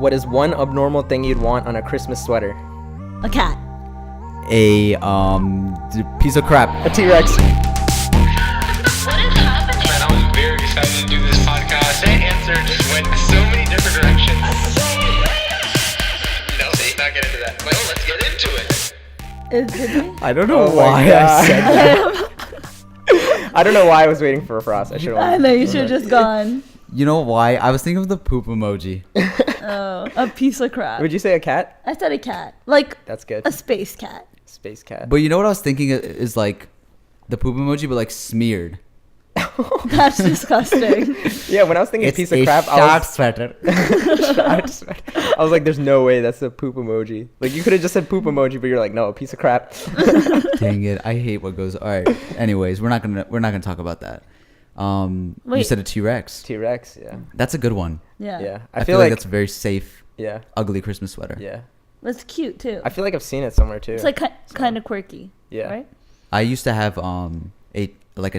What is one abnormal thing you'd want on a Christmas sweater? A cat. A piece of crap. A T-Rex. What is happening? Man, I was very excited to do this podcast. That answer just went so many different directions. No, let's not get into that. Well, let's get into it. I don't know Oh my why I God. said that. I don't know why I was waiting for a Frost. I should I have. know, you should have just gone. You know why? I was thinking of the poop emoji. Oh, a piece of crap. Would you say a cat? I said a cat. Like That's good. a space cat. Space cat. But you know what I was thinking is like the poop emoji, but like smeared. That's disgusting. Yeah, when I was thinking It's piece of a crap, shark sweater. I was like, there's no way that's a poop emoji. Like, you could have just said poop emoji, but you're like, no, a piece of crap. Dang it! I hate what goes. All right. Anyways, we're not gonna talk about that. You Wait. said a T-Rex. T-Rex, yeah. That's a good one. Yeah. Yeah. I feel like that's a very safe, yeah. ugly Christmas sweater. Yeah. That's cute too. I feel like I've seen it somewhere too. It's like kind of quirky. Yeah. Right? I used to have a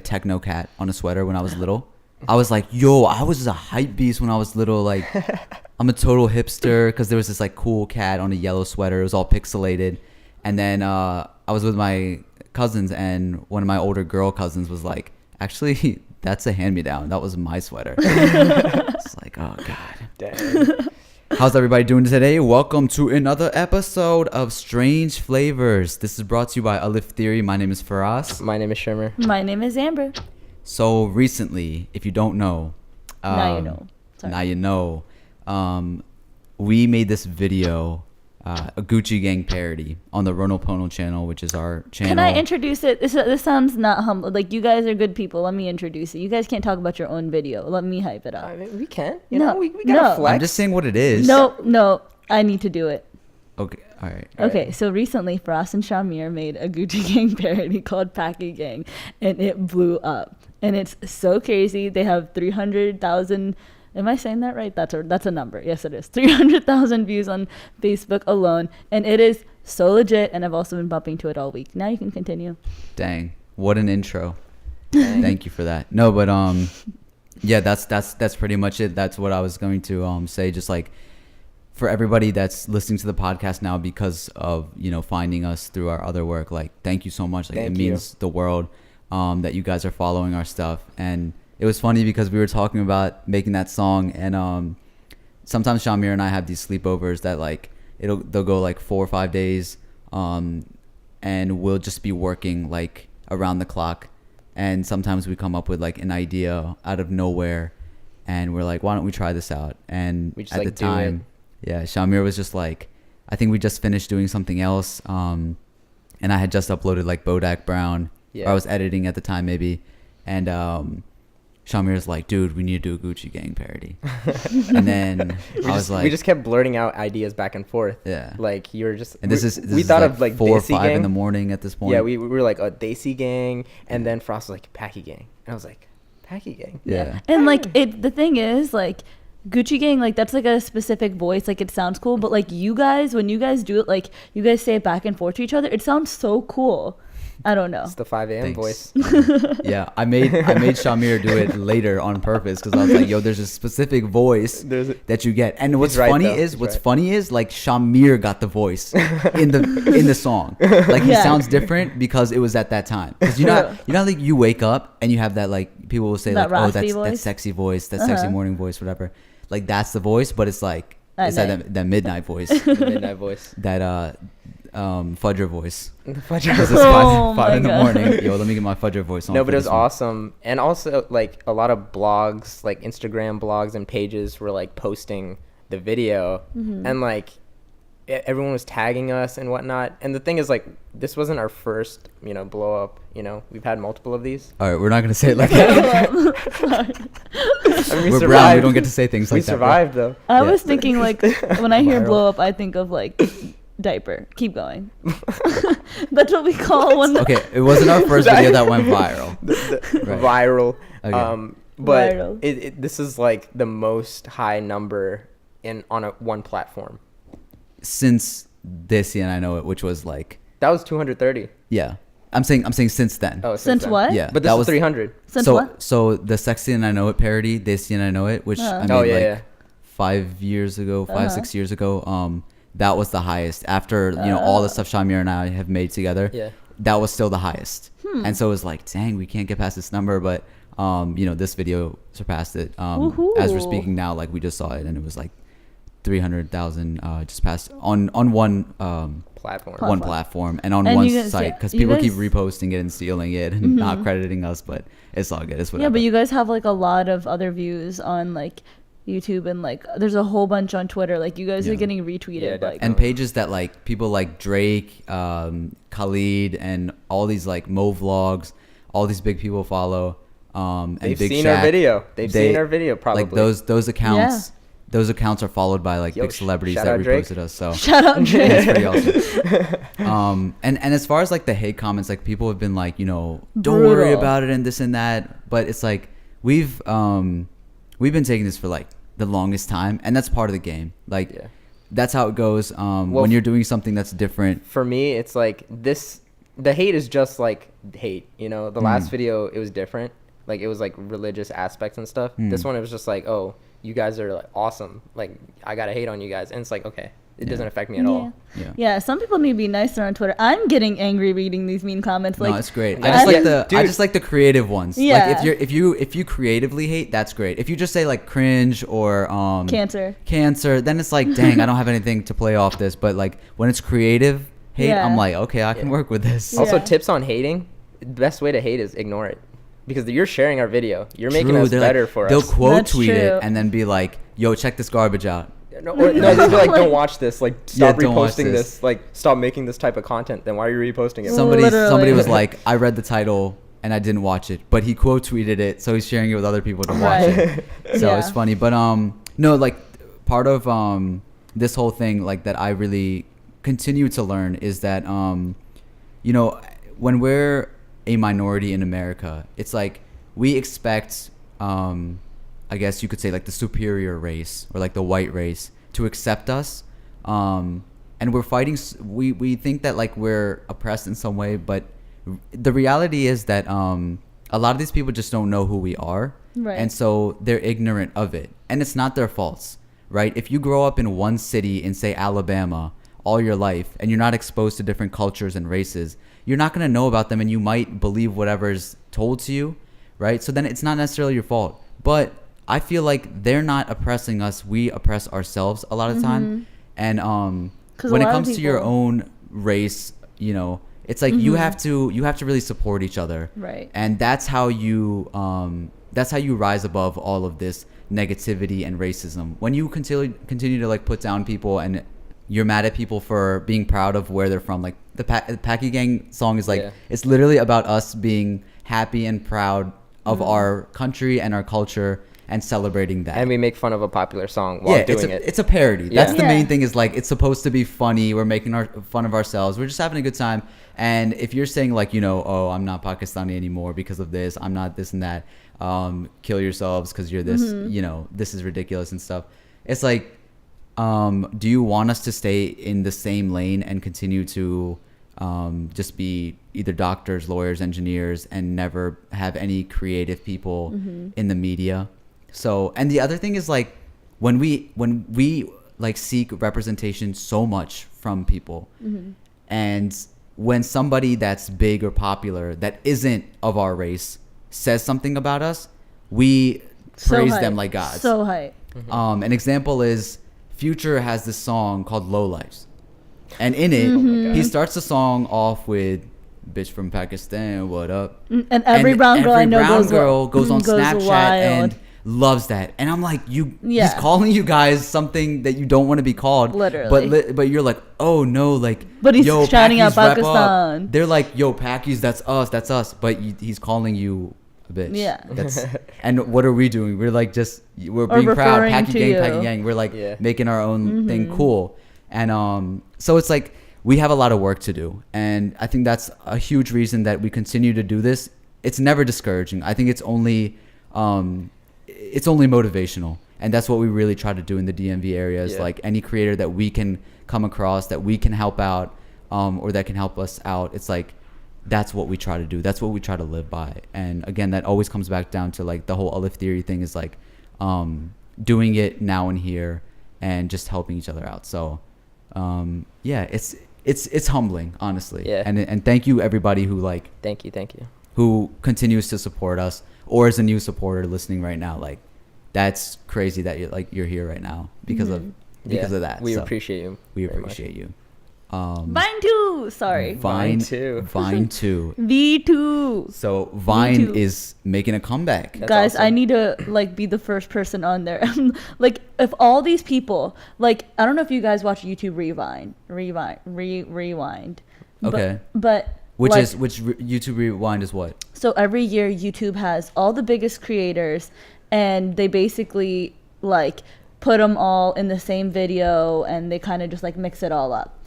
techno cat on a sweater when I was little. I was like, yo, I was a hype beast when I was little. Like, I'm a total hipster because there was this like cool cat on a yellow sweater. It was all pixelated. And then I was with my cousins, and one of my older girl cousins was like, actually, that's a hand-me-down. That was my sweater. It's like, oh God. Dang. How's everybody doing today? Welcome to another episode of Strange Flavors. This is brought to you by Alif Theory. My name is Faras. My name is Shimmer. My name is Amber. So recently, if you don't know, Now you know. Sorry. Now you know. We made this video, a Gucci Gang parody on the Rono Pono channel, which is our channel. Can I introduce it? This sounds not humble. Like, you guys are good people. Let me introduce it. You guys can't talk about your own video. Let me hype it up. I mean, we can. No, We gotta no. flex. I'm just saying what it is. No, I need to do it. Okay. All right. Okay, so recently Farosty and Shimmer made a Gucci Gang parody called Paki Gang, and it blew up. And it's so crazy. They have 300,000. Am I saying that right? That's a number. Yes, it is. 300,000 views on Facebook alone, and it is so legit. And I've also been bumping to it all week. Now you can continue. Dang. What an intro. Thank you for that. No, but yeah, that's pretty much it. That's what I was going to say. Just like for everybody that's listening to the podcast now because of finding us through our other work, like thank you so much. Like Thank it means the world that you guys are following our stuff. And it was funny because we were talking about making that song, and sometimes SHAH-AMEER and I have these sleepovers that like they'll go like 4 or 5 days, and we'll just be working like around the clock. And sometimes we come up with like an idea out of nowhere, and we're like, why don't we try this out? And We just, at like, the do time, yeah, SHAH-AMEER was just like, I think we just finished doing something else, and I had just uploaded like Bodak Brown. Yeah. Or I was editing at the time maybe, and SHAH-AMEER's like, dude, we need to do a Gucci Gang parody. And then we just kept blurting out ideas back and forth. Yeah. Like, you were just. And we thought of like 4 or Desi 5 Gang. in the morning at this point. Yeah, we were like a Desi Gang, and then Frost was like Paki Gang, and I was like, Paki Gang. Yeah. And like the thing is, like, Gucci Gang, like, that's like a specific voice. Like, it sounds cool, but like you guys, when you guys do it, like you guys say it back and forth to each other, it sounds so cool. I don't know. It's the 5 a.m. Thanks. voice. Yeah, I made SHAH-AMEER do it later on purpose because I was like, yo, there's a specific voice that you get. And what's right, funny though. is He's right. like SHAH-AMEER got the voice in the song. Like he Yeah. sounds different because it was at that time. Because you know like you wake up and you have that, like, people will say That like, oh, raspy that's voice? that sexy voice, that sexy morning voice, whatever. Like that's the voice, but it's like At it's night. that midnight voice, The midnight voice. that fudger voice. The fudge. Because it's Oh 5 in the my God. morning. Yo, let me get my fudger voice on. No, for but it was this one. awesome. And also, like, a lot of blogs, like Instagram blogs and pages were, like, posting the video. Mm-hmm. And, like, everyone was tagging us and whatnot. And the thing is, like, this wasn't our first, blow up. We've had multiple of these. All right, we're not gonna say it like that. I mean, we We're survived. brown. We don't get to say things We like that. bro. survived, though. I Yeah. was thinking, like, when I hear Viral. blow up, I think of like diaper. Keep going. That's what we call one. Okay, it wasn't our first video that went viral. Right. Viral. Okay. But Viral. this is, like, the most high number on one platform. Since this, and I know it, which was like, That was 230. yeah. I'm saying since then. Oh, Since then. what? Yeah. But this that was 300. Since so what? So the Sexy and I Know It parody, This and I Know It, which I made Oh, yeah, like yeah. 5 years ago, 6 years ago, that was the highest. After all the stuff SHAH-AMEER and I have made together, that was still the highest. And so it was like, dang, we can't get past this number, but this video surpassed it. As we're speaking now, like we just saw it, and it was like 300,000 just passed on one platform and on one site, because people keep reposting it and stealing it and not crediting us, but it's all good. It's whatever. Yeah, but you guys have like a lot of other views on like YouTube, and like there's a whole bunch on Twitter. Like you guys are getting retweeted, like, and pages that like people like Drake, Khalid, and all these like Mo Vlogs, all these big people follow. And they've Big seen Shaq, our video. They've seen our video probably. Like those accounts. Yeah. Those accounts are followed by like big celebrities that reposted us. So shout out Drake. That's pretty awesome. And as far as like the hate comments, like people have been like, don't worry about it and this and that. But it's like we've been taking this for like the longest time, and that's part of the game. Like that's how it goes. When you're doing something that's different. For me, it's like this. The hate is just like hate. The last video, it was different. Like it was like religious aspects and stuff. This one, it was just like, oh, you guys are like awesome. Like I gotta hate on you guys, and it's like, okay, it doesn't affect me at all. Yeah. Some people need to be nicer on Twitter. I'm getting angry reading these mean comments. Like, no, it's great. I just like the creative ones. Yeah. Like if you creatively hate, that's great. If you just say like cringe or cancer, then it's like, dang, I don't have anything to play off this. But like when it's creative hate, I'm like, okay, I can work with this. Also, tips on hating. The best way to hate is ignore it. Because you're sharing our video. You're making us better for us. They'll quote tweet it and then be like, yo, check this garbage out. No, they'll be like, don't watch this. Like, stop reposting this. Like, stop making this type of content. Then why are you reposting it? Somebody was like, I read the title and I didn't watch it. But he quote tweeted it, so he's sharing it with other people to watch it. So it's funny. But no, like part of this whole thing, like that I really continue to learn is that when we're a minority in America, it's like we expect I guess you could say like the superior race or like the white race to accept us, and we're fighting. We think that like we're oppressed in some way, but the reality is that a lot of these people just don't know who we are, and so they're ignorant of it, and it's not their faults, right? If you grow up in one city in say Alabama all your life and you're not exposed to different cultures and races, you're not going to know about them, and you might believe whatever's told to you, right? So then it's not necessarily your fault. But I feel like they're not oppressing us. We oppress ourselves a lot of the time. And when it comes to your own race, it's like you have to really support each other. Right. And that's how you rise above all of this negativity and racism. When you continue to like put down people and you're mad at people for being proud of where they're from. Like the Paki Gang song is like, it's literally about us being happy and proud of our country and our culture and celebrating that. And we make fun of a popular song while doing it. It's a parody. That's the main thing, is like, it's supposed to be funny. We're making fun of ourselves. We're just having a good time. And if you're saying like, oh, I'm not Pakistani anymore because of this, I'm not this and that, kill yourselves because you're this, this is ridiculous and stuff. It's like, do you want us to stay in the same lane and continue to just be either doctors, lawyers, engineers, and never have any creative people in the media? So, and the other thing is like when we like seek representation so much from people, and when somebody that's big or popular that isn't of our race says something about us, we praise them like gods. So hype. An example is Future has this song called Low Lives, and in it he starts the song off with "Bitch from Pakistan, what up?" And every brown girl I know goes on Snapchat wild. and loves that. And I'm like, he's calling you guys something that you don't want to be called, literally. But you're like, oh no, like, but he's shouting out Pakis, Pakistan. They're like, yo, Pakis, that's us, but he's calling you a bitch. Yeah. And what are we doing? We're like, we're being proud. Paki Gang. We're like making our own thing cool. And so it's like we have a lot of work to do, and I think that's a huge reason that we continue to do this. It's never discouraging. I think it's only motivational, and that's what we really try to do in the DMV area. Is like any creator that we can come across, that we can help out, or that can help us out. It's like that's what we try to do. That's what we try to live by. And again, that always comes back down to like the whole Alif Theory thing. Is like doing it now and here and just helping each other out. So yeah, it's humbling, honestly. Yeah. And thank you everybody who like Thank you. who continues to support us or is a new supporter listening right now. Like, that's crazy that you're here right now because of that. We So appreciate you. we very much. appreciate you. Vine 2. Sorry. Vine Vine 2. V2. So Vine V2. is making a comeback. That's Guys, I awesome. need to like be the first person on there. Like, if all these people, like, I don't know if you guys watch YouTube Rewind. Okay. But Which like, is YouTube Rewind is what? so every year YouTube has all the biggest creators, and they basically like put them all in the same video, and they kind of just like mix it all up.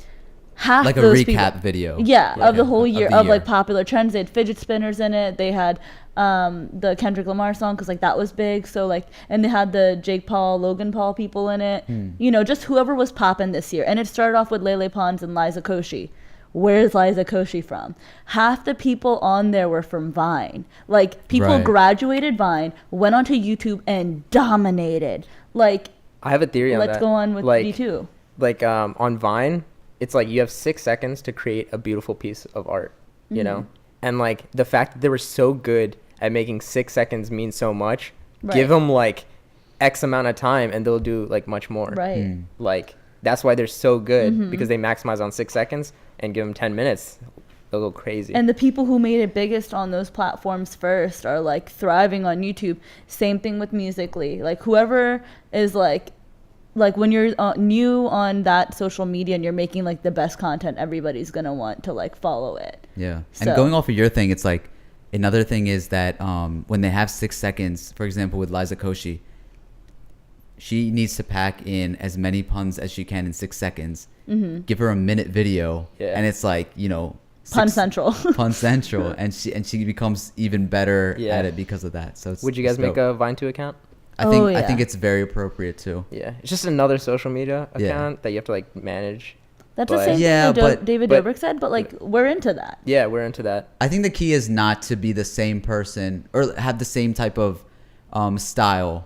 Half Like a those recap people, video. yeah, of the whole year the of like popular trends. They had fidget spinners in it. They had the Kendrick Lamar song because like that was big. So like, and they had the Jake Paul, Logan Paul people in it. You know, just whoever was popping this year. And it started off with Lele Pons and Liza Koshy. Where's Liza Koshy from? Half the people on there were from Vine. Like, people Right. graduated Vine, went onto YouTube and dominated. Like, I have a theory on that. let's go on with like, V2. Like on Vine, it's like you have 6 seconds to create a beautiful piece of art, you know? And like the fact that they were so good at making 6 seconds mean so much, give Right. them like X amount of time and they'll do like much more. Right. Like, that's why they're so good, because they maximize on 6 seconds and give them 10 minutes. They'll go crazy. And the people who made it biggest on those platforms first are like thriving on YouTube. Same thing with Musical.ly. Like, whoever is like when you're new on that social media and you're making like the best content, everybody's gonna want to like follow it. Yeah. So- And going off of your thing, it's like another thing is that when they have 6 seconds, for example, with Liza Koshy, she needs to pack in as many puns as she can in 6 seconds. Give her a minute video, and it's like, you know, Pun Central. Pun Central, and she becomes even better Yeah. at it because of that. So it's, Would you guys it's make dope. a Vine 2 account? I think Oh, I think yeah. it's very appropriate too. Yeah. It's just another social media Yeah. account that you have to like manage. That's the But- same Yeah, thing that but- David but- Dobrik said, but like we're into that. Yeah, we're into that. I think the key is not to be the same person or have the same type of style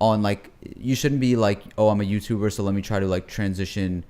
on, like, you shouldn't be like, oh, I'm a YouTuber, so let me try to like transition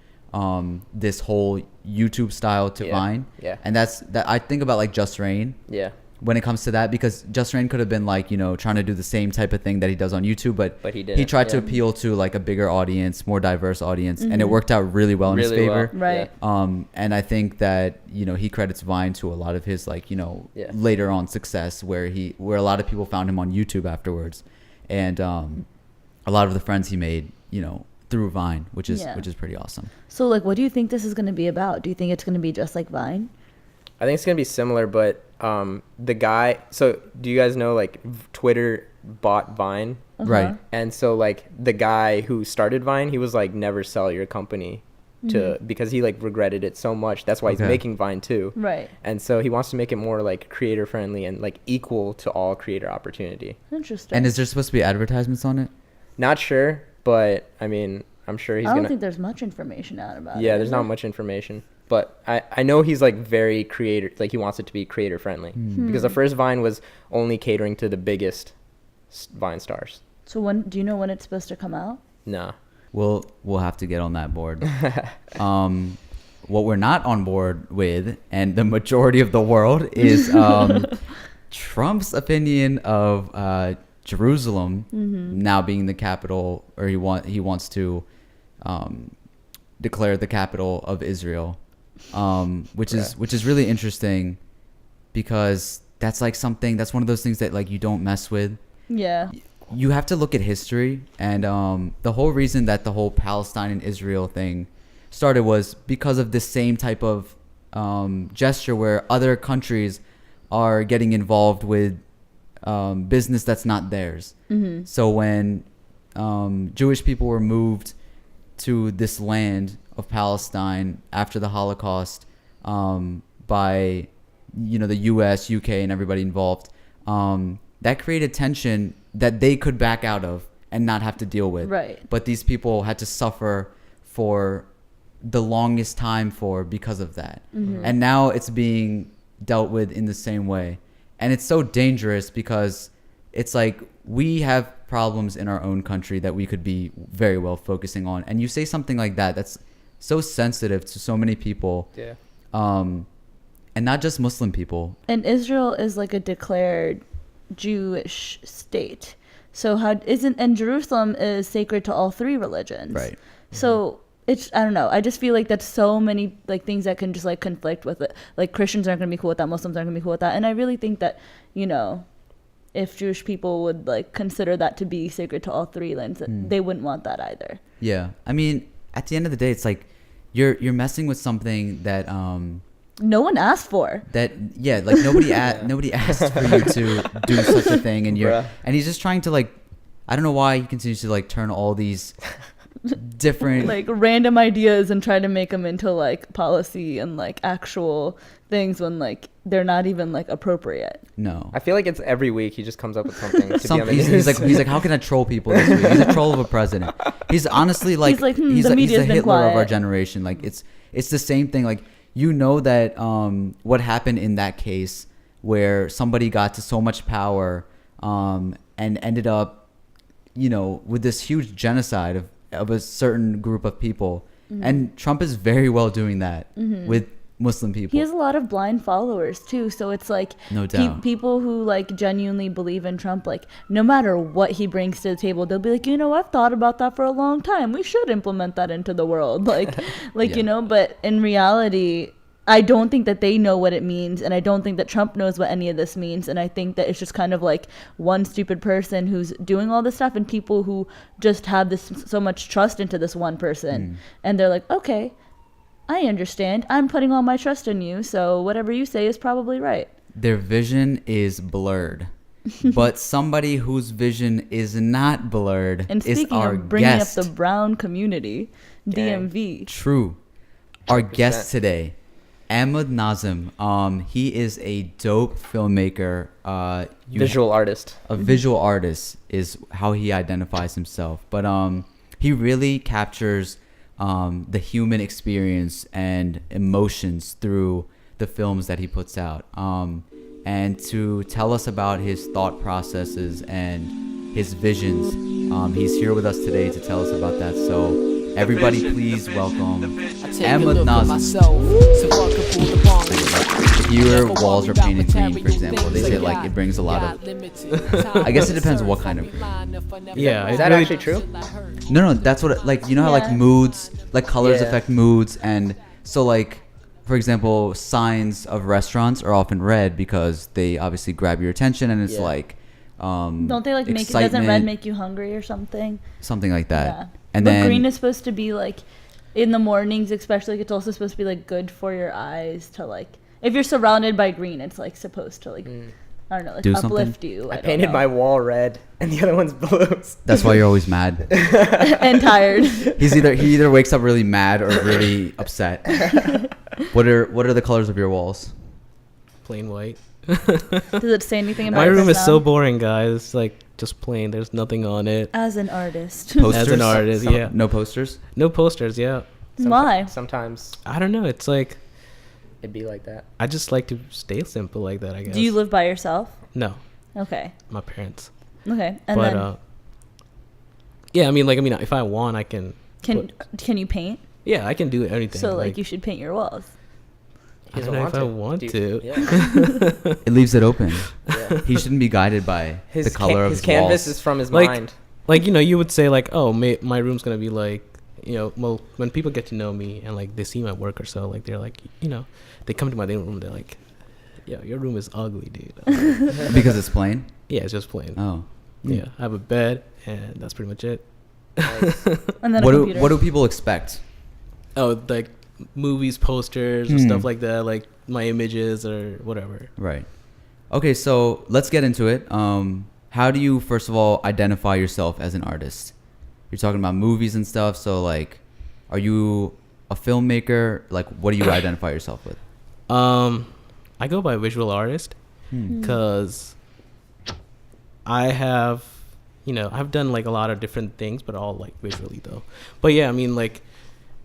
this whole YouTube style to Vine. Yeah. And that I think about like Just Rain Yeah. when it comes to that, because Just Rain could have been like, you know, trying to do the same type of thing that he does on YouTube, but But he didn't, tried to yeah. appeal to like a bigger audience, more diverse audience, and it worked out really well in his Really favor. well. Right. Yeah. And I think that, you know, he credits Vine to a lot of his, like, you know, Yeah. later on success where a lot of people found him on YouTube afterwards, and a lot of the friends he made, you know, through Vine, which is pretty awesome. So like, what do you think this is going to be about? Do you think it's going to be just like Vine? I think it's gonna be similar, but the guy. So do you guys know like Twitter bought Vine? Right. And so like the guy who started Vine, he was like, never sell your company to, because he like regretted it so much. That's why he's Okay. making Vine too. Right. And so he wants to make it more like creator friendly and like equal to all creator opportunity. Interesting. And is there supposed to be advertisements on it? Not sure, but I mean, I'm sure he's I don't gonna. think there's much information out about it. Yeah, is there's not there? much information, but I know he's like very creator, like he wants it to be creator friendly, because the first Vine was only catering to the biggest Vine stars. So do you know when it's supposed to come out? Nah. We'll have to get on that board. What we're not on board with, and the majority of the world, is Trump's opinion of Jerusalem now being the capital, or he wants to declare the capital of Israel, which is really interesting, because that's like something that's one of those things that like you don't mess with. Yeah. You have to look at history, and the whole reason that the whole Palestine and Israel thing started was because of this same type of gesture where other countries are getting involved with business that's not theirs. So when Jewish people were moved to this land of Palestine after the Holocaust by, you know, the US, UK, and everybody involved, that created tension that they could back out of and not have to deal with. Right. But these people had to suffer for the longest time because of that. And now it's being dealt with in the same way. And it's so dangerous, because it's like we have problems in our own country that we could be very well focusing on. And you say something like that that's so sensitive to so many people. Yeah. And not just Muslim people. And Israel is like a declared Jewish state. So and Jerusalem is sacred to all three religions. Right. So it's, I don't know. I just feel like that's so many like things that can just like conflict with it. Like Christians aren't going to be cool with that. Muslims aren't going to be cool with that. And I really think that, you know, if Jewish people would like consider that to be sacred to all three lands, they wouldn't want that either. Yeah. I mean, at the end of the day, it's like you're messing with something that no one asked for. Like nobody nobody asked for you to do such a thing, and and he's just trying to like, I don't know why he continues to like turn all these different like random ideas and try to make them into like policy and like actual things when like they're not even like appropriate. No, I feel like it's every week he just comes up with something. He's like, how can I troll people this week? He's a troll of a president. He's honestly like, he's the Hitler of our generation. Like it's the same thing. Like, you know that what happened in that case where somebody got to so much power and ended up, you know, with this huge genocide of a certain group of people. And Trump is very well doing that with Muslim people. He has a lot of blind followers too, so it's like no doubt. People who like genuinely believe in Trump, like no matter what he brings to the table, they'll be like, you know, I've thought about that for a long time. We should implement that into the world, like you know. But in reality, I don't think that they know what it means, and I don't think that Trump knows what any of this means. And I think that it's just kind of like one stupid person who's doing all this stuff, and people who just have this so much trust into this one person, and they're like, okay, I understand. I'm putting all my trust in you, so whatever you say is probably right. Their vision is blurred. But somebody whose vision is not blurred and is our of bringing guest. up the brown community, DMV. True. Our 100%. guest today, Ahmed Nazim. He is a dope filmmaker. Visual artist. A visual artist is how he identifies himself. But he really captures the human experience and emotions through the films that he puts out. And to tell us about his thought processes and his visions, he's here with us today to tell us about that. So everybody please welcome Ahmed Nazim. If your walls are painted green, for example, they say like it brings a lot of, I guess it depends what kind of green. Yeah, Is that actually true? No, that's what like, you know how like moods, like colors affect moods. And so like, for example, signs of restaurants are often red because they obviously grab your attention, and it's like don't they like make doesn't red make you hungry or something like that? Yeah. And but then green is supposed to be like in the mornings, especially, like, it's also supposed to be like good for your eyes to like, if you're surrounded by green, it's like supposed to like I don't know, like do uplift something? you. I painted my wall red and the other one's blue. That's why you're always mad. and tired. He either wakes up really mad or really upset. What are the colors of your walls? Plain white. Does it say anything about My room is so sound? boring, guys. It's like just plain. There's nothing on it. As an artist. Posters? As an artist, yeah. No posters? No posters, yeah. Why? Sometimes I don't know. It's like it'd be like that. I just like to stay simple like that, I guess. Do you live by yourself? No, Okay. my parents. Okay. And But then yeah, I mean, if I want, I can. can you paint? Yeah, I can do anything. So like you should paint your walls. I don't know if I want to. Yeah. It leaves it open. Yeah. He shouldn't be guided by the color of his canvas walls. is from his Like- mind. Like, you would say like, oh, my room's gonna be like, well, when people get to know me and like they see my work or so, like they're like, they come to my living room, they're like, yeah, your room is ugly, dude. Because it's plain? Yeah, it's just plain. Oh. Yeah, I have a bed and that's pretty much it. Nice. And then What a do, computer. what do people expect? Oh, like movies, posters, or stuff like that, like my images or whatever. Right. Okay, so let's get into it. How do you, first of all, identify yourself as an artist? You're talking about movies and stuff, so like, are you a filmmaker? Like, what do you identify yourself with? I go by visual artist because I have, I've done like a lot of different things, but all like visually though. But yeah, I mean, like,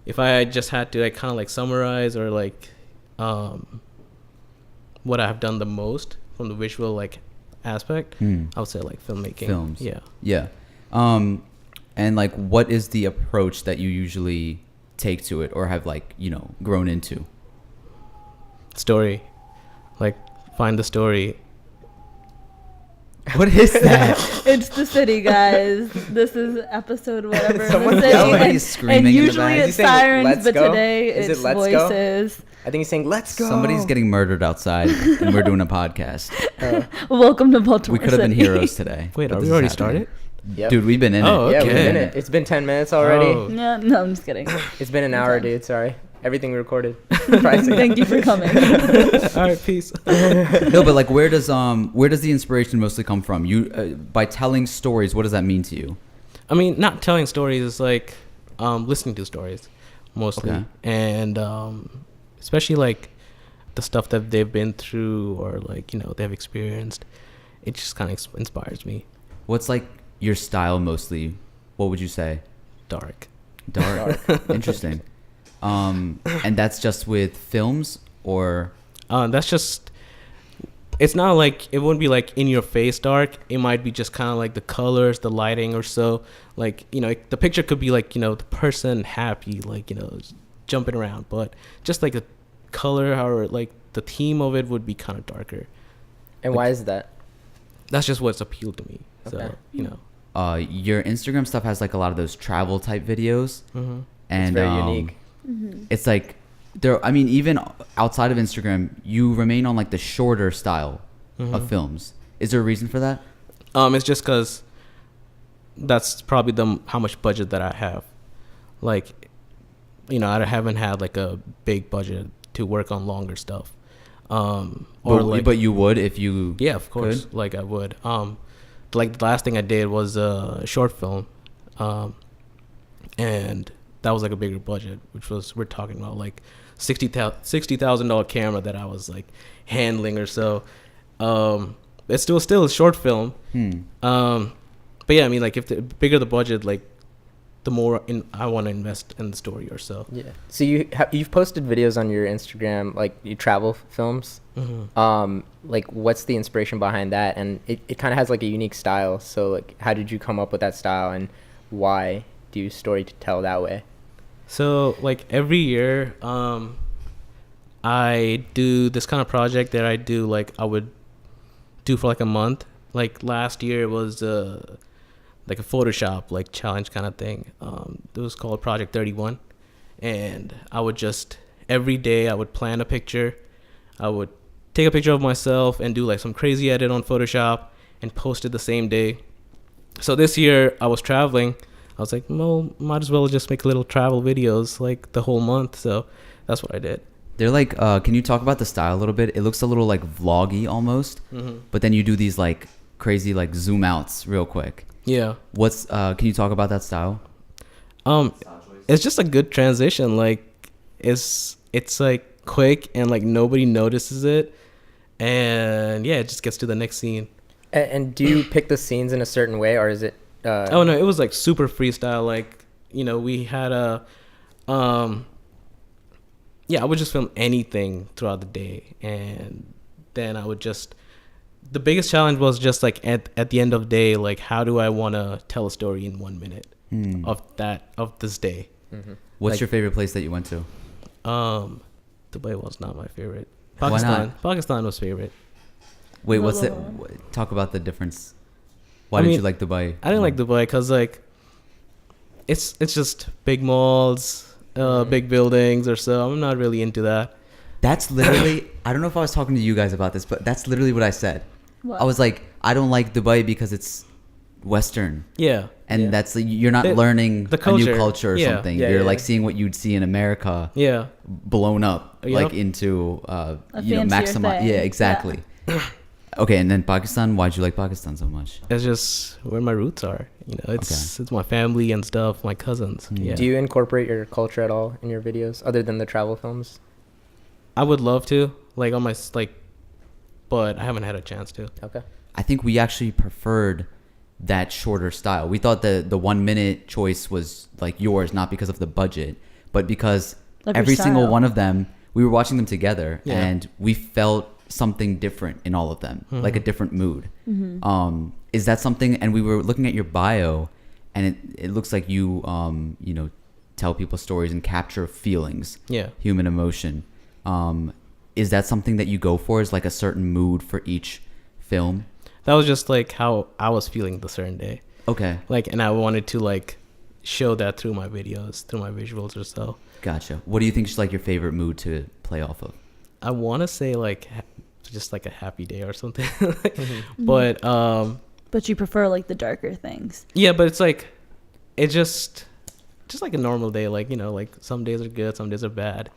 if I just had to like kind of like summarize or like what I've done the most from the visual like aspect, I would say like filmmaking. Films. Yeah. Yeah. And like, what is the approach that you usually take to it, or have like, you know, grown into? Story. Like, find the story. What is that? It's the city, guys. This is episode whatever. Someone's in the city. yelling. Somebody's screaming in and the usually back. it's He's saying, sirens, "Let's but go." today Is it it's "Let's go"? voices. I think he's saying, "Let's go." Somebody's getting murdered outside, and we're doing a podcast. Welcome to Baltimore We could have been City. heroes today. Wait, but are this we is already happening. started? Yep. Dude, we've been in Oh, it. Yeah, okay. we've been in it. It's been 10 minutes already. Oh. Yeah, no, I'm just kidding. It's been an hour, dude. Sorry. Everything recorded. Thank you for coming. All right, peace. No, but like, where does the inspiration mostly come from? You by telling stories. What does that mean to you? I mean, not telling stories is like listening to stories mostly. Okay. And especially like the stuff that they've been through or like, you know, they've experienced. It just kind of inspires me. What's like your style mostly? What would you say? Dark. Dark. Interesting. And that's just with films, or That's just, it's not like, it wouldn't be like in your face dark. It might be just kind of like the colors, the lighting or so. Like, you know, the picture could be like, you know, the person happy, like, you know, jumping around. But just like the color or like the theme of it would be kind of darker. And why is that? That's just what's appealed to me. Okay. So, you know. your Instagram stuff has like a lot of those travel type videos, Mm-hmm. and It's very unique. It's like there. I mean, even outside of Instagram, you remain on like the shorter style of films. Is there a reason for that? It's just because that's probably how much budget that I have. Like, you know, I haven't had like a big budget to work on longer stuff. But you would if you. Yeah, of course. could? Like I would. Like the last thing I did was a short film, and that was like a bigger budget, which was, we're talking about like $60,000 camera that I was like handling or so. It's still a short film. But yeah, I mean, like if the bigger the budget, like the more I want to invest in the story or so. Yeah. So you've posted videos on your Instagram, like you travel films. Like what's the inspiration behind that? And it kind of has like a unique style. So like, how did you come up with that style, and why do you story to tell that way? So like every year, I do this kind of project that I do, like I would do for like a month. Like last year it was like a Photoshop like challenge kind of thing. It was called Project 31, and I would just every day I would plan a picture. I would take a picture of myself and do like some crazy edit on Photoshop and post it the same day. So this year I was traveling. I was like, well, might as well just make little travel videos like the whole month. So that's what I did. They're like, can you talk about the style a little bit? It looks a little like vloggy almost, but then you do these like crazy like zoom outs real quick. Yeah. Can you talk about that style? It's just a good transition. Like it's like quick and like nobody notices it, and yeah, it just gets to the next scene. And do you pick the scenes in a certain way, or is it Oh no, it was like super freestyle. Like, you know, we had I would just film anything throughout the day, and then I would just, the biggest challenge was just like at the end of the day, like how do I want to tell a story in 1 minute of this day. What's Like- your favorite place that you went to? Dubai was not my favorite. Why not? Pakistan was favorite. Wait, Whoa, what's whoa, it? whoa. Talk about the difference. Why I did mean, you like Dubai? I didn't like Dubai because like it's just big malls, big buildings or so. I'm not really into that. That's literally, I don't know if I was talking to you guys about this, but that's literally what I said. What? I was like, I don't like Dubai because it's Western. Yeah. And Yeah. that's, you're not The- learning the a new culture. culture or Yeah. something. Yeah, You're yeah, like yeah. seeing what you'd see in America Yeah. blown up, Yep. like into, A you know, fancier maximize. thing. Yeah, exactly. Okay, and then Pakistan, why'd you like Pakistan so much? It's just where my roots are. You know, it's my family and stuff, my cousins. Yeah. Do you incorporate your culture at all in your videos, other than the travel films? I would love to, like on my but I haven't had a chance to. Okay. I think we actually preferred that shorter style. We thought the 1 minute choice was like yours, not because of the budget, but because Of your every single style. one of them, we were watching them together Yeah. and we felt something different in all of them, like a different mood. Is that something? And we were looking at your bio, and it looks like you you know, tell people stories and capture feelings, human emotion. Is that something that you go for? Is like a certain mood for each film? That was just like how I was feeling the certain day. Okay. Like, and I wanted to like show that through my videos, through my visuals or so. Gotcha. What do you think is like your favorite mood to play off of? I want to say like just like a happy day or something. But you prefer like the darker things. yeah, but it's like it's just like a normal day. Like, you know, like some days are good, some days are bad.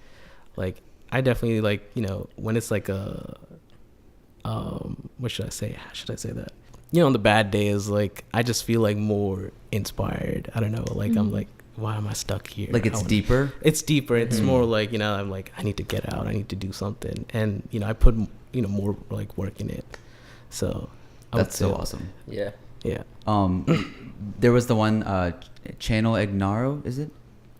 Like I definitely like, you know, when it's like a what should I say? How should I say that? You know, on the bad days, like I just feel like more inspired. I don't know. Like I'm like, why am I stuck here? Like it's deeper? It's deeper. It's more like, you know, I'm like, I need to get out. I need to do something. And, you know, I put, you know, more like work in it. So that's so awesome. Yeah. Yeah. There was the one channel Egnaro, is it?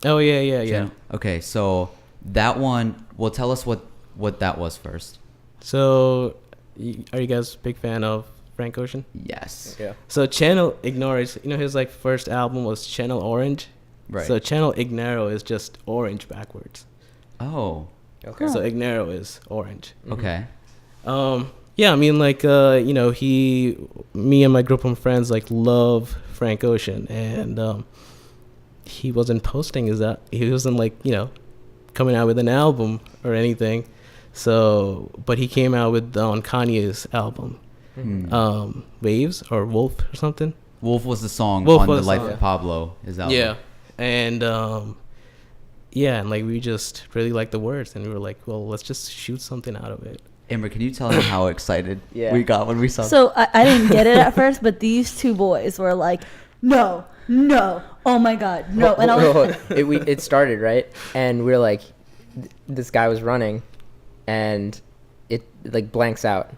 Oh yeah. Channel? Okay, so that one, well, tell us what that was first. So are you guys a big fan of Frank Ocean? Yes. Yeah. So Channel Ignore is, you know, his like first album was Channel Orange. Right. So Channel Egnaro is just orange backwards. Oh. Okay. So Egnaro is orange. Okay. Yeah, I mean, like, you know, me and my group of friends like love Frank Ocean, and he wasn't posting he wasn't like, you know, coming out with an album or anything. So, but he came out with on Kanye's album, Waves or Wolf or something. Wolf was the song Wolf on was the Life the song. of Pablo. His album. Yeah, and and like we just really liked the words, and we were like, well, let's just shoot something out of it. Amber, can you tell him how excited Yeah. we got when we saw? So I didn't get it at first, but these two boys were like, no, oh my God, no. And I was It started, right? And we were like, this guy was running, and it like blanks out,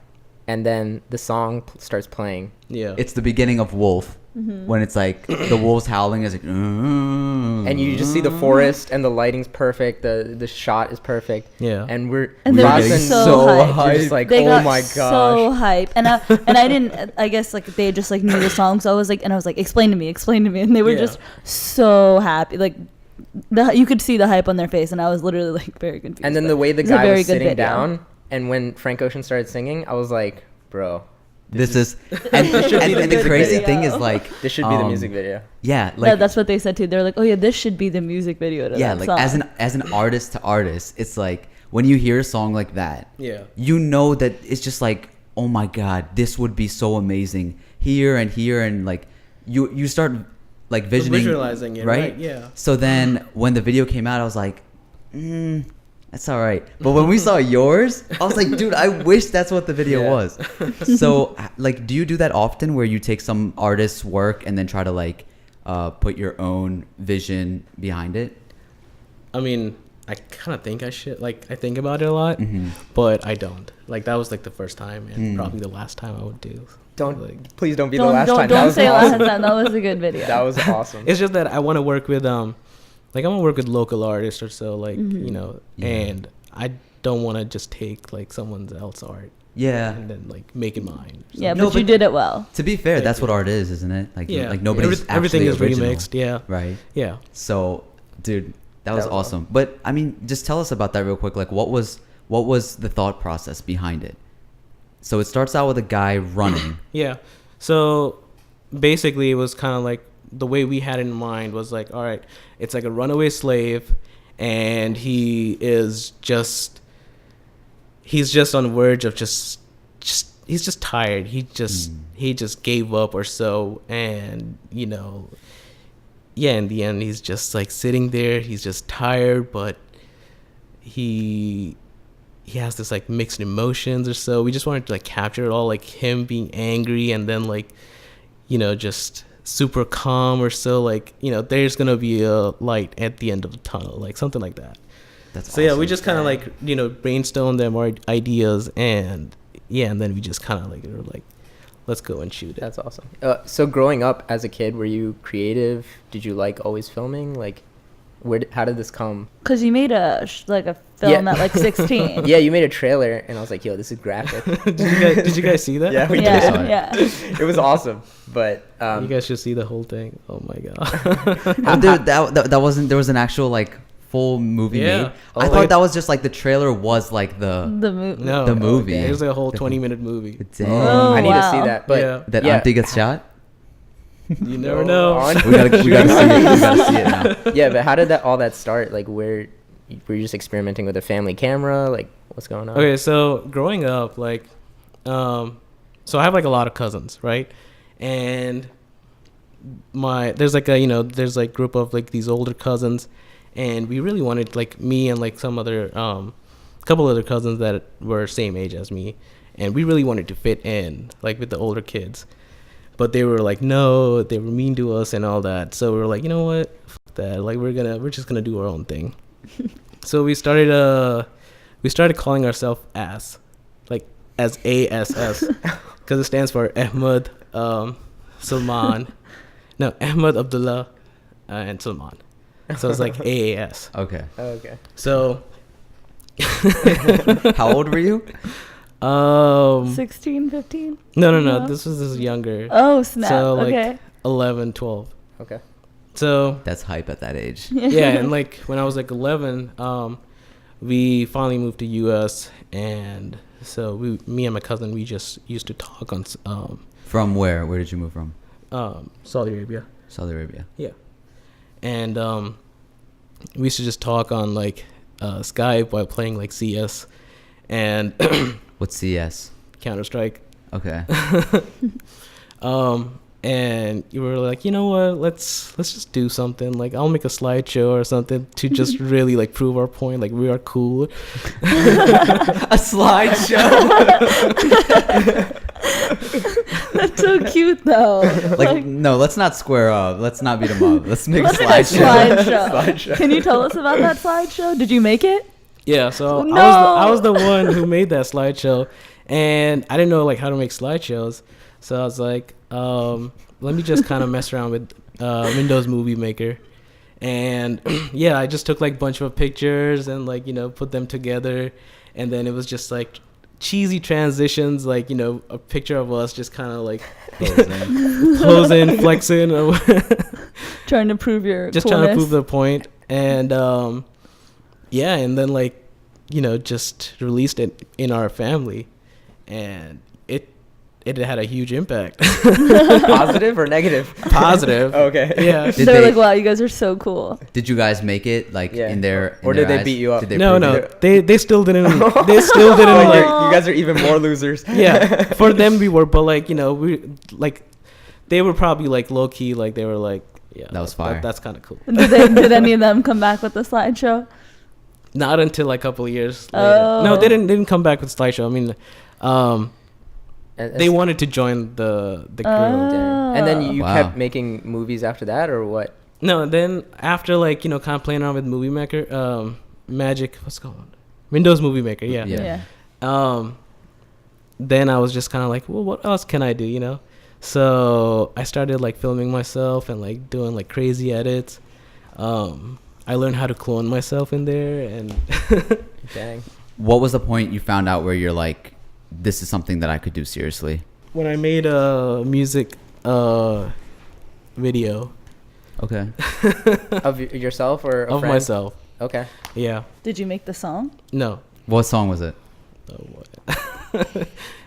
and then the song starts playing. Yeah, It's the beginning of Wolf, when it's like the wolves howling is like, And you just see the forest, and the lighting's perfect. The shot is perfect. Yeah. And we're And they Ross were and so hyped. You're just like, they oh got my so gosh. hype, and I didn't. I guess like they just like knew the song, so I was like, explain to me, and they were Yeah. just so happy. Like you could see the hype on their face, and I was literally like very confused. And then but the way the it's a guy very was good sitting video. down, and when Frank Ocean started singing, I was like, bro, this is, and should be the the music crazy video. thing is like, this should be the music video. Yeah, No, like that's what they said too. They're like, oh yeah, this should be the music video to yeah, that like song. as an artist to artist, it's like when you hear a song like that, Yeah. you know that it's just like, oh my God, this would be so amazing here, and like you start like Visualizing it, right? Yeah. So then when the video came out, I was like, that's all right. But when we saw yours, I was like, dude, I wish that's what the video Yeah. was. So like, do you do that often where you take some artist's work and then try to like put your own vision behind it? I mean, I kind of think I should. Like, I think about it a lot, Mm-hmm. but I don't. Like, that was like the first time, and probably the last time I would do. Please don't be the don't last time. That don't was say awesome. last time. That was a good video. That was awesome. It's just that I want to work with like I want to work with local artists or so, like you know, Yeah. and I don't want to just take like someone else's art Yeah. and then like make it mine. or Yeah, something. No, but you but- did it well. To be fair, Thank that's what you. art is, isn't it? Like, Yeah, like nobody's everything is original, remixed. Yeah, right? yeah. So, dude, that was That was awesome. But I mean, just tell us about that real quick. Like, what was the thought process behind it? So it starts out with a guy running. Yeah. So basically, it was kind of like the way we had it in mind was like, all right, it's like a runaway slave, and he's just on the verge of just he's just tired. He just gave up or so, and you know, yeah. In the end, he's just like sitting there. He's just tired, but he has this like mixed emotions or so. We just wanted to like capture it all, like him being angry and then like, you know, just super calm or so, like, you know, there's gonna be a light at the end of the tunnel, like something like that. That's So yeah, we awesome. just kind of like, you know, brainstormed them our ideas, and yeah, and then we just kind of like were like, let's go and shoot it. That's awesome. So growing up as a kid, were you creative? Did you like always filming? Like, how did this come? Because you made a film at like 16. Yeah, you made a trailer, and I was like, yo, this is graphic. Did you guys see that? Yeah, we Yeah, did. yeah. It was awesome, but You guys should see the whole thing. Oh my god. That wasn't. There was an actual like full movie Yeah. made. Oh, I thought like- that was just like the trailer was like the movie. No, The movie. It was like a whole 20-minute movie. Damn. Oh, I need to see wow. that. But Yeah. That yeah. auntie gets shot. You never know. On. We gotta see it. We gotta see it now. Yeah, but how did all that start? Like, where were you just experimenting with a family camera? Like, what's going on? Okay, so growing up, like, so I have like a lot of cousins, right? And there's like group of like these older cousins, and we really wanted, like, me and like some other couple other cousins that were same age as me, and we really wanted to fit in like with the older kids, but they were like, no, they were mean to us and all that. So we were like, you know what, fuck that, like we're just gonna do our own thing. So we started calling ourselves ASS, like as ASS, because it stands for Ahmed, Salman, no, Ahmed, Abdullah, and Salman. So it's like AAS. Okay. Oh, okay. So How old were you? 16, 15? No. No? This was younger. Oh, snap. So like Okay. 11, 12. Okay. So That's hype at that age. yeah, and like when I was like 11, we finally moved to US, and so me and my cousin, we just used to talk on From where? Where did you move from? Saudi Arabia. Saudi Arabia. Yeah. And we used to just talk on like Skype while playing like CS and What's CS? Counter-Strike. Okay. And you were like, you know what, let's just do something. Like, I'll make a slideshow or something to just really like prove our point, like we are cool. A slideshow. That's so cute, though. Like, no, let's not square up. Let's not beat them up. Let's make a Let's make a slideshow. slideshow. Can you tell us about that slideshow? Did you make it? Yeah, so No. I was the one who made that slideshow, and I didn't know like how to make slideshows. So I was like, let me just kind of mess around with Windows Movie Maker. And yeah, I just took like a bunch of pictures and like, put them together. And then it was just like cheesy transitions, like, a picture of us just kind of like posing, flexing, or Trying to prove your just coolness. trying to prove the point. And yeah, and then like, just released it in our family, and it had a huge impact. Positive or negative? Positive. Okay. Yeah. Did They're they- like, wow, you guys are so cool. Did you guys make it like Yeah. in their? Or in did their they eyes? beat you up? Did they No, prove no, it? they still didn't. They still didn't Like, like. you guys are even more losers. Yeah, for them we were, but like we like, they were probably like low key, like they were like, yeah, That was fire. That's kind of cool. Did any of them come back with the slideshow? Not until like a couple of years later. Oh. No, they didn't come back with slideshow. I mean, And, they wanted to join the group. Dang. And then you Wow. kept making movies after that, or what? No, then after like kind of playing around with Movie Maker, Magic, what's it called? Windows Movie Maker, yeah. Yeah. Then I was just kind of like, well, what else can I do, So I started like filming myself and like doing like crazy edits. I learned how to clone myself in there, and Dang. What was the point you found out where you're like, this is something that I could do seriously? when I made a music video Okay. Of yourself or a of friend? myself, Okay. yeah, Did you make the song? no, What song was it? oh, what?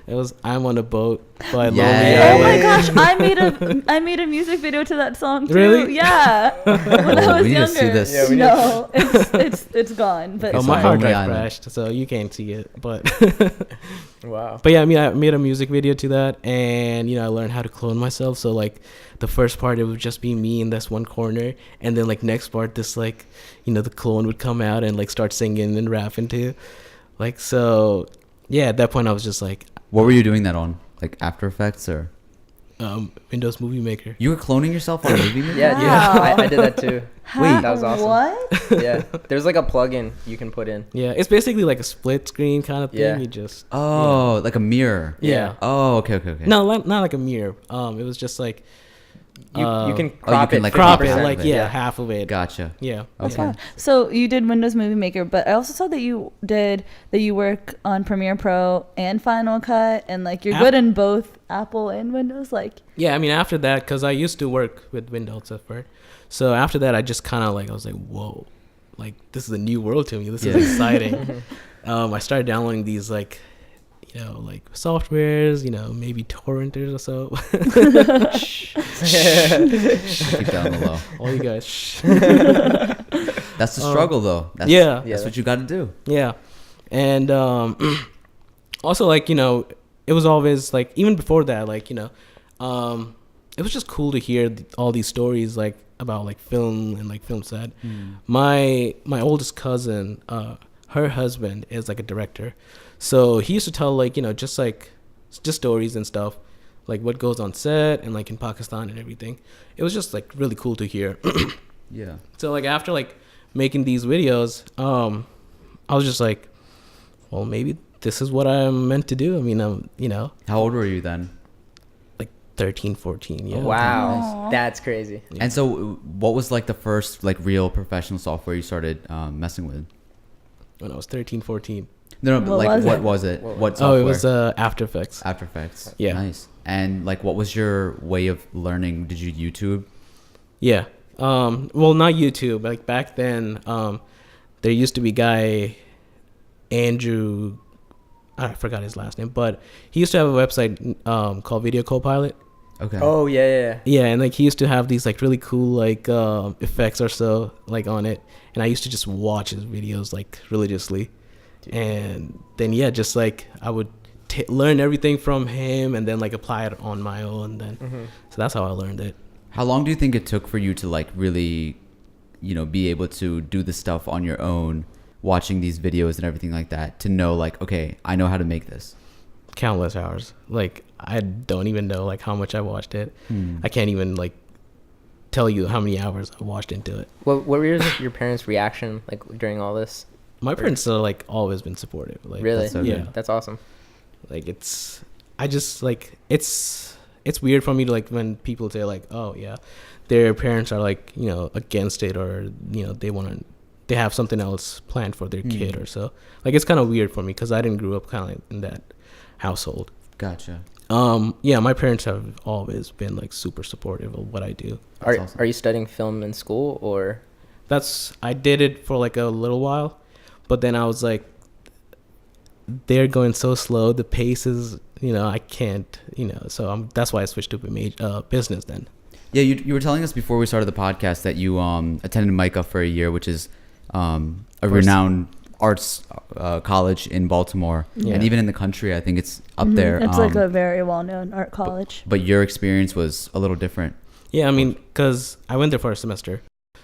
It was "I'm on a Boat" by Lonely Yeah. Oh my Island. gosh, I made a music video to that song too. Really? Yeah. When I Oh, was we need to younger. see this. Yeah, we No, it's gone. But Okay, Oh, so my hard Lonely drive Island. crashed, so you can't see it. But Wow. but yeah, I mean, I made a music video to that, and I learned how to clone myself. So like, the first part it would just be me in this one corner, and then like next part, this like, the clone would come out and like start singing and rapping too, like so. Yeah, at that point I was just like, What were you doing that on? Like After Effects or? Windows Movie Maker. You were cloning yourself on Movie Maker? Yeah, Wow. I did that too. How- that was awesome. What? Yeah. There's like a plugin you can put in. Yeah, it's basically like a split screen kind of thing. Yeah. You just Oh, like a mirror. yeah. Oh, okay. No, not like a mirror. It was just like You can you crop can, it. like, crop it 50% like of it. half of it. Gotcha. Yeah. That's Okay. fine. So you did Windows Movie Maker, but I also saw that you work on Premiere Pro and Final Cut, and like you're good in both Apple and Windows. Like Yeah, I mean, after that, because I used to work with Windows at first. So after that, I just kind of like, I was like, whoa, like this is a new world to me. This is exciting. I started downloading these like, like softwares, maybe torrenters or so. Keep that on the low. All you guys. Shh. That's the struggle, though. That's, Yeah. That's what you got to do. Yeah. And also, like, it was always like, even before that, like, it was just cool to hear all these stories, like, about like film and like film set. My oldest cousin, her husband is like a director. So he used to tell like, just stories and stuff, like what goes on set and like in Pakistan and everything. It was just like really cool to hear. Yeah. So like after like making these videos, I was just like, well, maybe this is what I'm meant to do. I mean, How old were you then? like 13, 14. Yeah. Wow, Nice. that's crazy. Yeah. And so, what was like the first like real professional software you started messing with? When I was 13, 14. No, but What like was what it? was it? What What was software? Oh, it was After Effects. After Effects. Yeah. Nice. And like, what was your way of learning? Did you YouTube? Yeah. Well, not YouTube. Like back then, there used to be guy Andrew. I forgot his last name, but he used to have a website called Video Copilot. Okay. Oh yeah. Yeah, and like he used to have these like really cool like effects or so like on it, and I used to just watch his videos like religiously, and then just like I would learn everything from him and then like apply it on my own. Then so that's how I learned it. How long do you think it took for you to like really, be able to do the stuff on your own, watching these videos and everything like that, to know like, okay, I know how to make this? Countless hours. Like I don't even know like how much I watched it. I can't even like tell you how many hours I watched into it. What were your parents' reaction like during all this? My parents are like always been supportive. Like Really? That's so yeah. good. That's awesome. Like I just like it's weird for me to like when people say like, oh yeah, their parents are like against it, or they have something else planned for their kid or so. Like it's kind of weird for me because I didn't grow up kind of like in that household. Gotcha. Yeah, my parents have always been like super supportive of what I do. Are awesome. are you studying film in school or? I did it for like a little while, but then I was like, they're going so slow. The pace is, I can't, so that's why I switched to business then. Yeah, you were telling us before we started the podcast that you attended MICA for a year, which is a renowned arts college in Baltimore, Yeah. and even in the country. I think it's up there. It's like a very well-known art college. But your experience was a little different. Yeah, I mean, because I went there for a semester.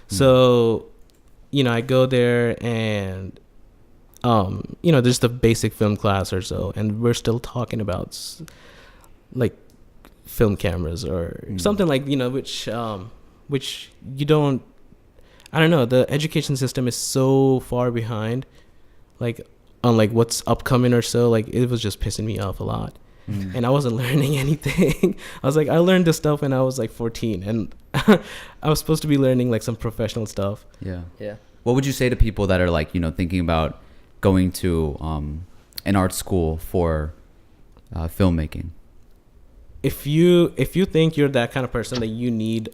So, I go there and, there's the basic film class or so, and we're still talking about like film cameras or something like, which you don't, I don't know, the education system is so far behind, like on like what's upcoming or so. Like it was just pissing me off a lot. And I wasn't learning anything. I was like, I learned this stuff when I was like 14, and I was supposed to be learning like some professional stuff. Yeah. Yeah. What would you say to people that are like, thinking about going to an art school for filmmaking? If you think you're that kind of person that you need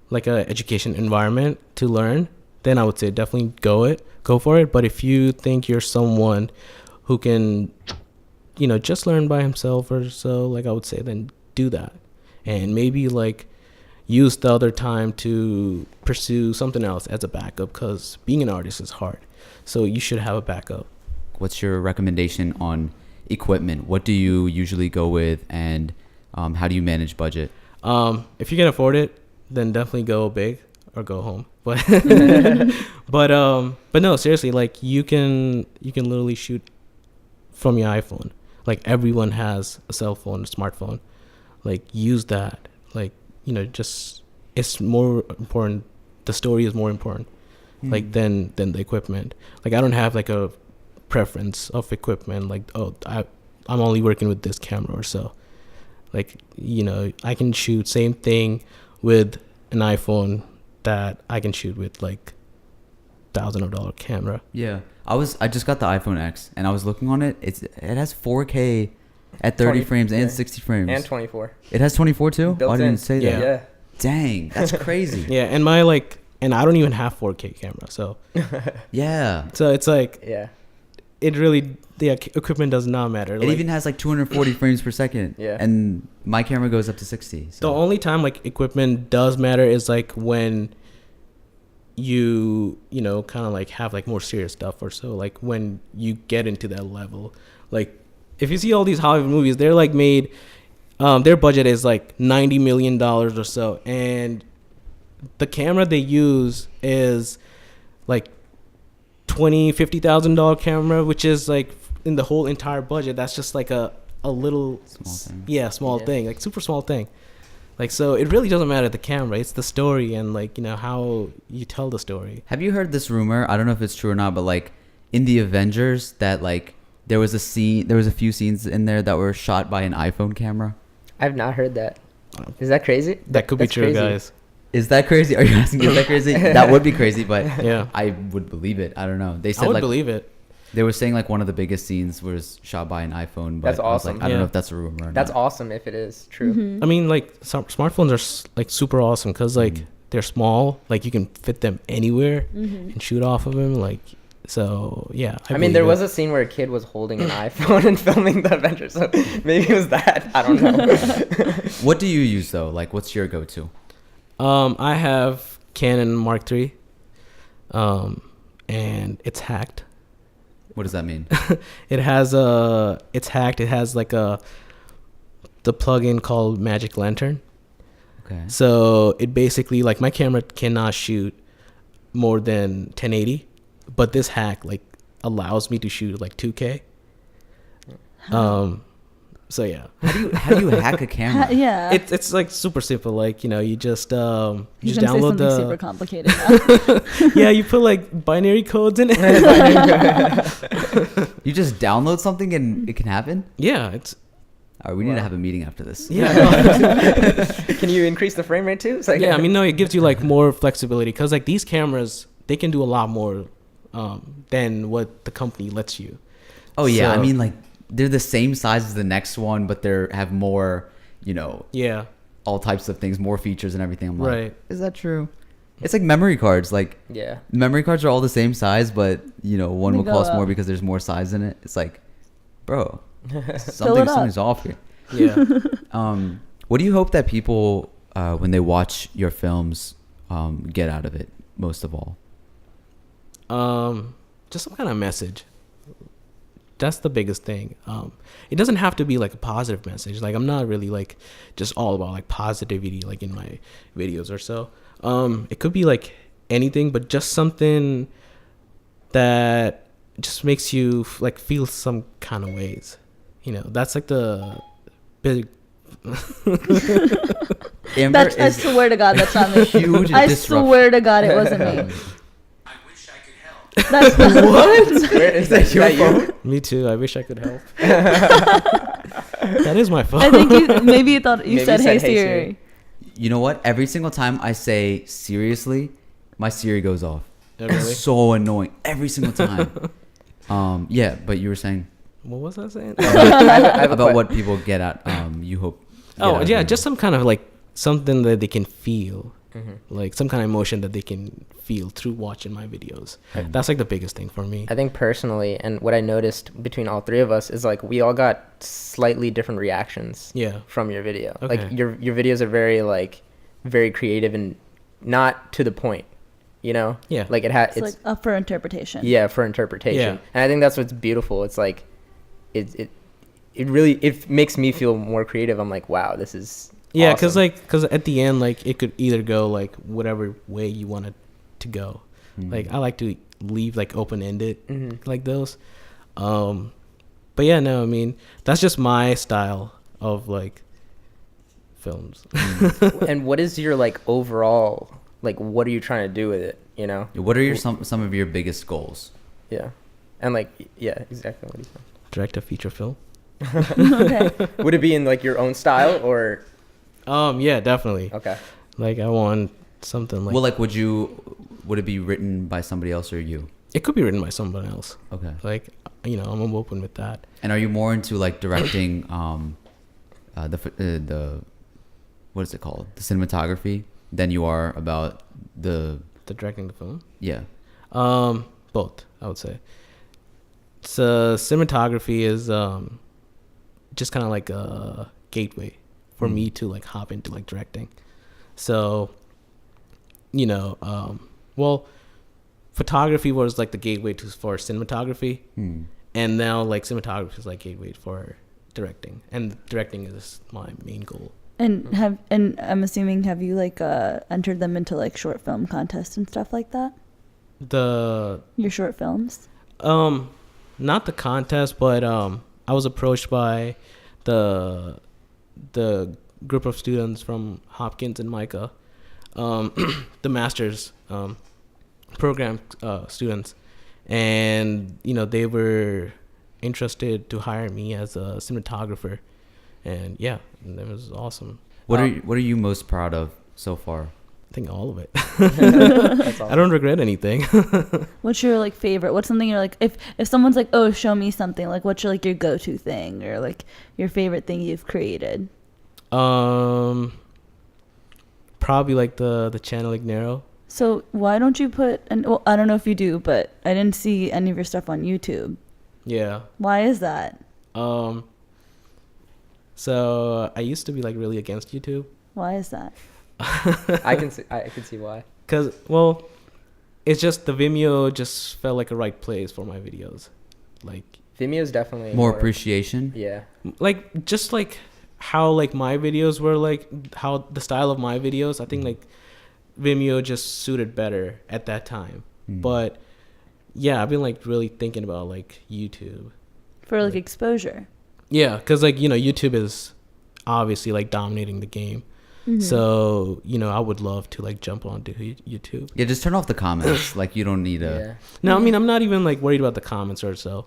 like a education environment to learn, then I would say definitely go for it. But if you think you're someone who can just learn by himself or so, like I would say then do that, and maybe like use the other time to pursue something else as a backup, because being an artist is hard, so you should have a backup. What's your recommendation on equipment? What do you usually go with, and how do you manage budget? If you can afford it, then definitely go big or go home. But but no, seriously, like you can literally shoot from your iPhone. Like everyone has a cell phone, a smartphone. Like use that. Like just it's more important. The story is more important, like than the equipment. Like I don't have like a preference of equipment. Like I'm only working with this camera or so. Like, you know, I can shoot same thing with an iPhone that I can shoot with like $1,000 camera. Yeah. I just got the iPhone X and I was looking on it. It has 4K at 30 20 frames and yeah. 60 frames. And 24. It has 24 too? Built I didn't in. say Yeah. that. Yeah. Dang, that's crazy. Yeah, and my like, and I don't even have 4K camera, so Yeah. so it's like Yeah. it really, the equipment does not matter. It Like, even has like 240 frames per second. Yeah. And my camera goes up to 60. the So. only time like equipment does matter is like when you know, kind of like have like more serious stuff or so, like when you get into that level. Like if you see all these Hollywood movies, they're like made, their budget is like $90 million or so, and the camera they use is like $50,000 camera, which is like in the whole entire budget, that's just like a little Small thing. yeah, small Yeah. thing, like super small thing. Like, so it really doesn't matter the camera, it's the story and like, you know, how you tell the story. Have you heard this rumor? I don't know if it's true or not, but like in the Avengers that like there was a few scenes in there that were shot by an iPhone camera. I've not heard that. Is that crazy? That could be That's true, crazy. guys. Is that crazy? Are you asking? Is that crazy? That would be crazy, but Yeah. I would believe it. I don't know. They I said would like believe it. they were saying like one of the biggest scenes was shot by an iPhone. But That's I was like, awesome. I don't know Yeah. if that's a rumor. Or That's not. awesome if it is true. Mm-hmm. I mean, like smartphones are like super awesome because like Mm. they're small, like you can fit them anywhere Mm-hmm. and shoot off of them. Like, so yeah. I mean, there was a scene where a kid was holding an iPhone and filming the adventure, so maybe it was that. I don't know. What do you use though? Like, what's your go-to? I have Canon Mark III, and it's hacked. What does that mean? It's hacked. It has like the plugin called Magic Lantern. Okay. So it basically, like, my camera cannot shoot more than 1080, but this hack like allows me to shoot like 2K. So yeah, How do you hack a camera? Yeah. it's like super simple. Like, you know, you just you just can say download something super the complicated now. yeah, you put like binary codes in it. You just download something and it can happen? Yeah, it's All right, we need to have a meeting after this. yeah. Can you increase the frame rate too? It's like, Yeah, I mean, no, it gives you like more flexibility because like these cameras, they can do a lot more than what the company lets you. Oh yeah, I So- mean like they're the same size as the next one, but they have more, you know, Yeah, all types of things, more features and everything. I'm like, Right. is that true? It's like memory cards. Like yeah. memory cards are all the same size, but you know, one They will go cost more up. because there's more size in it. It's like, bro, Fill it something's up. off here. yeah. What do you hope that people, when they watch your films, get out of it most of all? Just some kind of message. That's the biggest thing. It doesn't have to be like a positive message. Like, I'm not really like just all about like positivity like in my videos or so. It could be like anything, but just something that just makes you like feel some kind of ways. You know, that's like the big Amber I is swear to God, that's not me. huge I disruption. swear to God, it wasn't me. I wish I could help. That's not Where is that? your you? phone? Me too. I wish I could help. That is my phone. I think maybe you thought you Maybe said, you "Hey said, "Hey, Siri." Siri." You know what? Every single time I say seriously, my Siri goes off. Oh, really? It's so annoying every single time. Yeah, but you were saying What was I saying? I have a about que- what people get at. You hope. get Oh out of yeah, it. just some kind of like something that they can feel, Mhm. like some kind of emotion that they can feel through watching my videos. Mm. That's like the biggest thing for me. I think personally, and what I noticed between all three of us is like we all got slightly different reactions Yeah. from your video. Okay. Like your videos are very creative and not to the point, you know? Yeah. Like It's like up for interpretation. yeah, for interpretation. Yeah. And I think that's what's beautiful. It's like it really it makes me feel more creative. I'm like, wow, this is Yeah, awesome. because at the end, like it could either go like whatever way you want it to go. Mm. Like I like to leave like open ended Mhm. like those. But yeah, no, I mean that's just my style of like films. And what is your like overall like what are you trying to do with it, you know? What are your some of your biggest goals? Yeah. And like yeah, exactly what he's saying. Direct a feature film. Okay. Would it be in like your own style or? Yeah, definitely. Okay. Like I want something like. Well, like, would it be written by somebody else or you? It could be written by someone else. Okay. Like, you know, I'm open with that. And are you more into like directing the what is it called, the cinematography, than you are about the Directing the film. yeah? Both, I would say. So cinematography is just kind of like a gateway for me to like hop into like directing. So, you know, well, photography was like the gateway for cinematography, and now like cinematography is like gateway for directing, and directing is my main goal. And I'm assuming, have you like entered them into like short film contests and stuff like that? Your short films? Not the contest, but I was approached by the group of students from Hopkins and Micah, the master's program students, and you know, they were interested to hire me as a cinematographer, and yeah, and it was awesome. What are you most proud of so far? I think all of it. That's awesome. I don't regret anything. What's your like favorite? What's something you're like, if someone's like, oh, show me something, like what's your like your go-to thing, or like your favorite thing you've created? Probably like the channel Egnaro. So why don't you put, and well, I don't know if you do, but I didn't see any of your stuff on YouTube. Yeah. Why is that? So I used to be like really against YouTube. Why is that? I can see why. Cause well, it's just the Vimeo just felt like a right place for my videos. Like Vimeo's definitely More appreciation. Yeah. like just like how like my videos were, like how the style of my videos, I think like Vimeo just suited better at that time. But yeah, I've been like really thinking about like YouTube For like exposure. Yeah, because like, you know, YouTube is obviously like dominating the game. So, you know, I would love to like jump onto YouTube. Yeah, just turn off the comments. Like, you don't need Yeah. No, I mean, I'm not even like worried about the comments or so.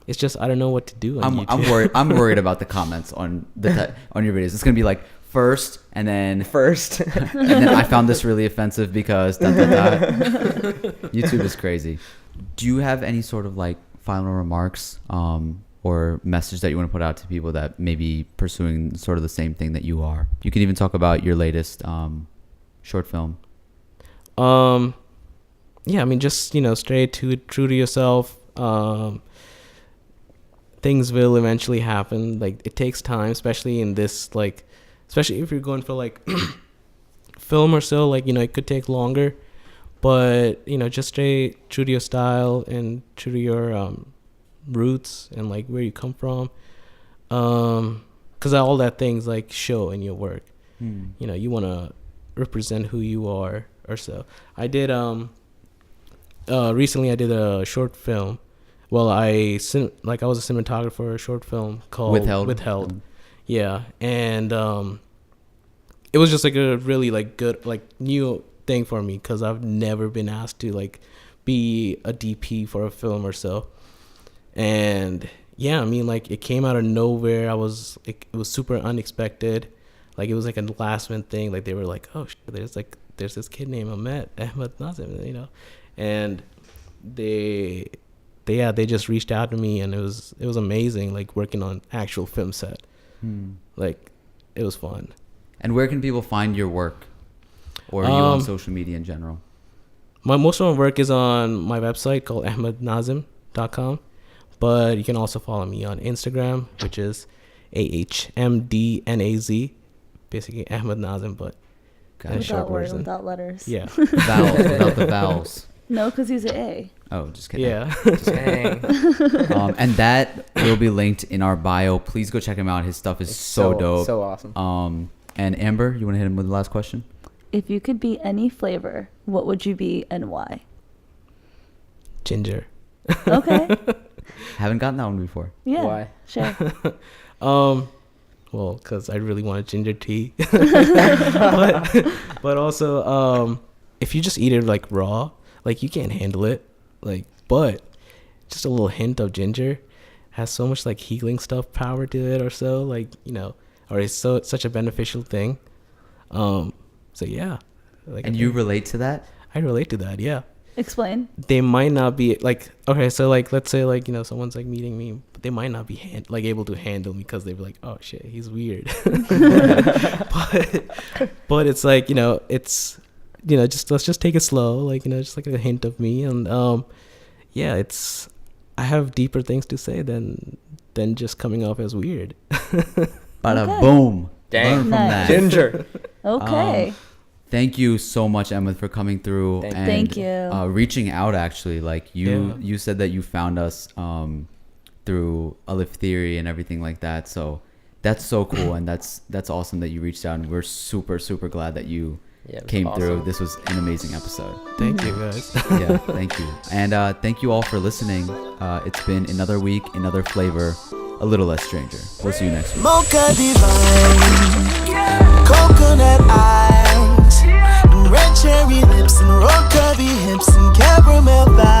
It's just I don't know what to do on YouTube. I'm worried. I'm worried about the comments on on your videos. It's gonna be like first, and then and then I found this really offensive because YouTube is crazy. Do you have any sort of like final remarks or message that you want to put out to people that may be pursuing sort of the same thing that you are? You can even talk about your latest short film. Yeah, I mean, just, you know, true to yourself. Things will eventually happen. Like, it takes time, especially in this, like, especially if you're going for like film or so, like, you know, it could take longer, but, you know, just stay true to your style and true to your roots and like where you come from, because all that things like show in your work. You know, you want to represent who you are or so. I did recently I did a short film. Well, I was a cinematographer for a short film called Withheld. Yeah, and it was just like a really like good like new thing for me, because I've never been asked to like be a DP for a film or so. And yeah, I mean, like, it came out of nowhere. It was super unexpected. Like, it was like a last minute thing. Like, they were like, oh, there's this kid named Ahmed Nazim, you know, and they just reached out to me, and it was amazing, like, working on actual film set. Like, it was fun. And where can people find your work, or you on social media in general? Most of my work is on my website called ahmednazim.com. But you can also follow me on Instagram, which is AHMDNAZ, basically Ahmed Nazim, but in a short version. Without letters. Yeah. Vowels, without the vowels. No, because he's an A. Oh, just kidding. Yeah. Dang. And that will be linked in our bio. Please go check him out. His stuff is so dope. So awesome. And Amber, you want to hit him with the last question? If you could be any flavor, what would you be and why? Ginger. Okay. Haven't gotten that one before. Yeah. Why? Sure. Well, because I really want a ginger tea. but also, if you just eat it like raw, like, you can't handle it. Like, but just a little hint of ginger has so much like healing stuff power to it, or so, like, you know, or it's such a beneficial thing. So yeah, like, And you relate to that? I relate to that. Yeah. Explain. They might not be like, okay, so like, let's say like, you know, someone's like meeting me, but they might not be like able to handle me because they'd be like, oh shit, he's weird. but it's like, you know, it's, you know, just let's just take it slow, like, you know, just like a hint of me. And yeah, it's, I have deeper things to say than just coming off as weird. Bada Okay. boom. Dang. Learn from Nice. that. Ginger. Okay. Thank you so much, Emma, for coming through and Thank you. reaching out. Actually, like Yeah. you said that you found us through Alif Theory and everything like that. So that's so cool, and that's awesome that you reached out. And we're super glad that you Yeah, it was came through. awesome. This was an amazing episode. Thank you guys. Yeah, thank you, and thank you all for listening. It's been another week, another flavor, a little less stranger. We'll see you next week. Mocha divine, coconut eyes, and red cherry lips, and rock curvy hips, and caramel thighs.